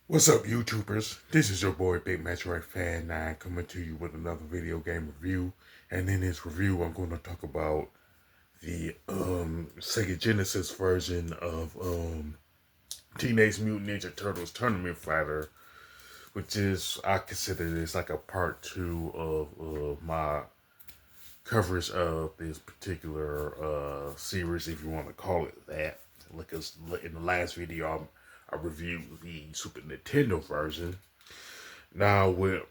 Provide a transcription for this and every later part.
What's up, YouTubers? This is your boy Big Metroid Fan 9 coming to you with another video game review. And in this review, I'm going to talk about the Sega Genesis version of Teenage Mutant Ninja Turtles Tournament Fighter, which is, I consider this like a part two of my coverage of this particular series, if you want to call it that. Like in the last video, I reviewed the Super Nintendo version. Now, with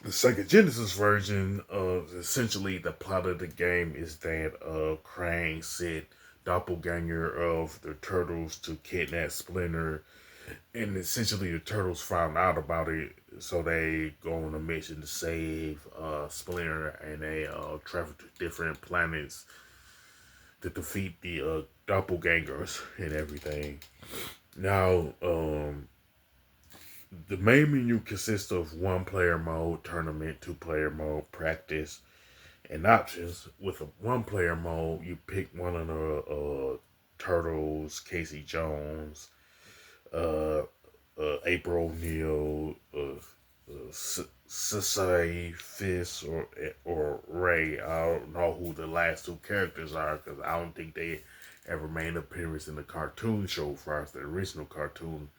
the Sega Genesis version, essentially the plot of the game is that Krang sent doppelganger of the turtles to kidnap Splinter, and essentially the turtles found out about it, so they go on a mission to save Splinter, and they travel to different planets to defeat the doppelgangers and everything. Now, the main menu consists of one player mode, tournament, two player mode, practice, and options. With a one player mode, you pick one of the Turtles, Casey Jones, uh, April O'Neil, Sisai Fist, or Ray. I don't know who the last two characters are because I don't think they ever made an appearance in the cartoon show as far as the original cartoon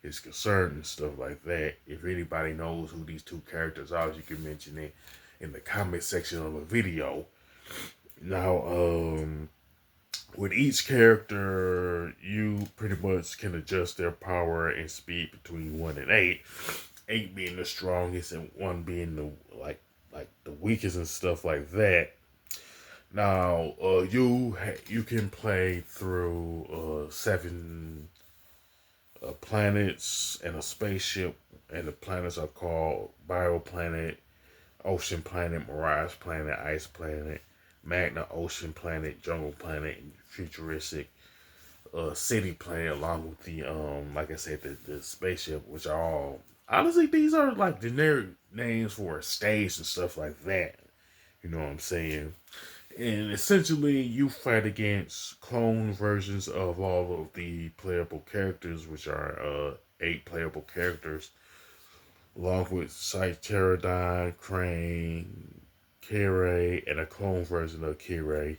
is concerned and stuff like that. If anybody knows who these two characters are, you can mention it in the comment section of the video. Now, with each character, you pretty much can adjust their power and speed between 1 and 8. 8 being the strongest and 1 being the like the weakest and stuff like that. Now, you can play through 7 planets and a spaceship, and the planets are called Bioplanet, Ocean Planet, Mirage Planet, Ice Planet, Magna Ocean Planet, Jungle Planet, and Futuristic City Planet, along with the like I said, the spaceship, which are all honestly these are like generic names for a stage and stuff like that. You know what I'm saying? And essentially, you fight against clone versions of all of the playable characters, which are 8 playable characters, along with Pterodon, Crane, Kirei, and a clone version of Kirei.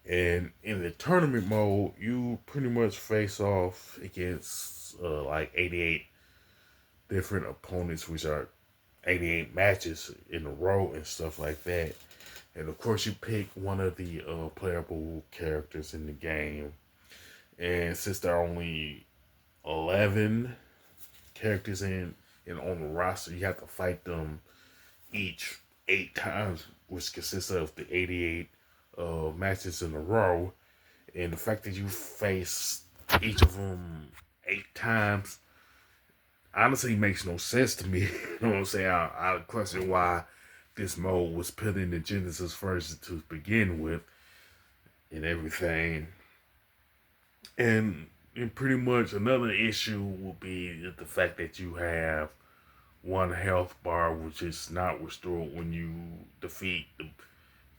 And in the tournament mode, you pretty much face off against like 88 different opponents, which are 88 matches in a row and stuff like that. And of course, you pick one of the playable characters in the game. And since there are only 11 characters in on the roster, you have to fight them each 8 times, which consists of the 88 matches in a row. And the fact that you face each of them 8 times honestly makes no sense to me. You know what I'm saying? I question why this mode was put in the Genesis version to begin with and everything. And pretty much another issue will be the fact that you have one health bar, which is not restored when you defeat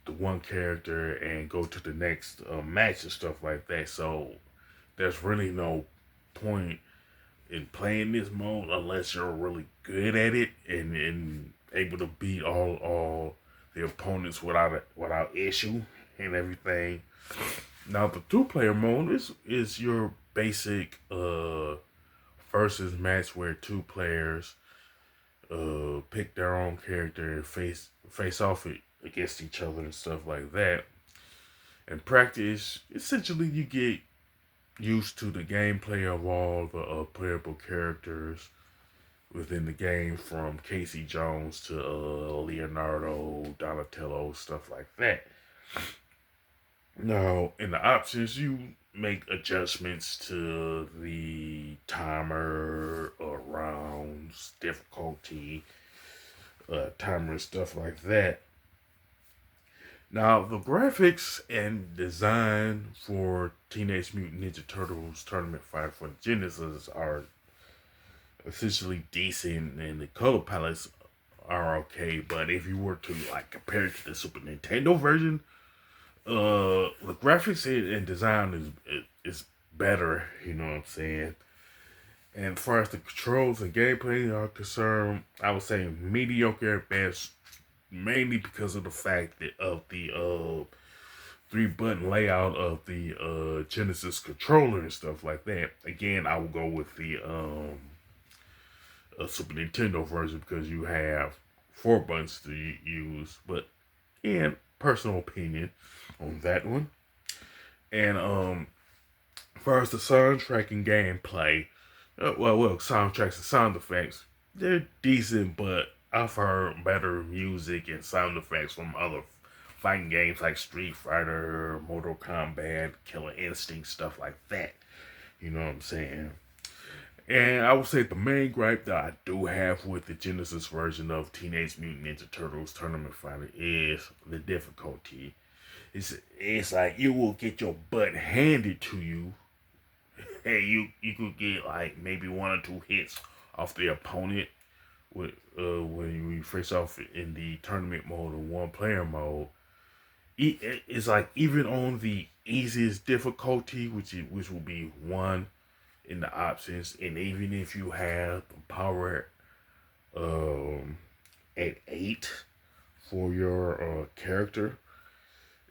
the one character and go to the next match and stuff like that. So there's really no point in playing this mode unless you're really good at it and able to beat all the opponents without issue and everything. Now the 2 player mode is your basic versus match where 2 players pick their own character and face off it against each other and stuff like that. In practice, essentially you get used to the gameplay of all the playable characters within the game, from Casey Jones to Leonardo, Donatello, stuff like that. Now, in the options, you make adjustments to the timer, rounds, difficulty, timer, and stuff like that. Now, the graphics and design for Teenage Mutant Ninja Turtles Tournament Fighter for Genesis are essentially decent, and the color palettes are okay. But if you were to like compare it to the Super Nintendo version, the graphics and design is better. You know what I'm saying? And as far as the controls and gameplay are concerned, I would say mediocre at best, mainly because of the fact that of the 3 button layout of the Genesis controller and stuff like that. Again, I will go with the Super Nintendo version because you have 4 buttons to use. But in personal opinion on that one. And as far as the soundtrack and gameplay, soundtracks and sound effects, they're decent, but I've heard better music and sound effects from other fighting games like Street Fighter, Mortal Kombat, Killer Instinct, stuff like that. You know what I'm saying? And I would say the main gripe that I do have with the Genesis version of Teenage Mutant Ninja Turtles Tournament Fighter is the difficulty. It's like you will get your butt handed to you. Hey, you could get like maybe 1 or 2 hits off the opponent with when you face off in the tournament mode or 1 player mode. It's like even on the easiest difficulty, which will be 1 in the options, and even if you have power at 8 for your character,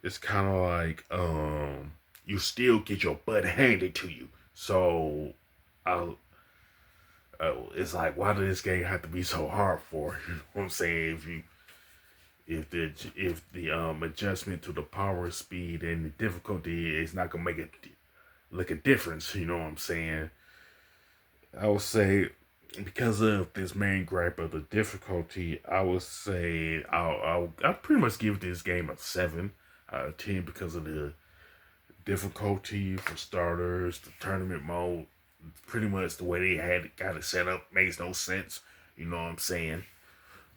it's kind of like you still get your butt handed to you. So I it's like, why does this game have to be so hard for? You know what I'm saying? If the adjustment to the power, speed, and the difficulty is not gonna make it look a difference, you know what I'm saying? I would say because of this main gripe of the difficulty, I would say I'll pretty much give this game a 7 out of 10 because of the difficulty for starters, the tournament mode, pretty much the way they got it set up makes no sense. You know what I'm saying?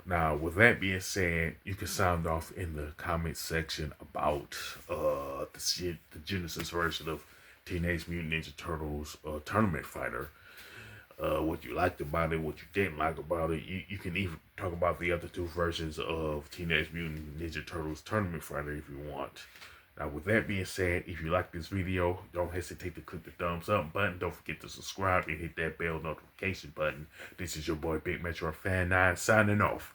Now, with that being said, you can sound off in the comment section about the Genesis version of Teenage Mutant Ninja Turtles Tournament Fighter. What you liked about it, what you didn't like about it. You can even talk about the other 2 versions of Teenage Mutant Ninja Turtles Tournament Fighter if you want. Now, with that being said, if you like this video, don't hesitate to click the thumbs up button. Don't forget to subscribe and hit that bell notification button. This is your boy Big Metro Fan 9 signing off.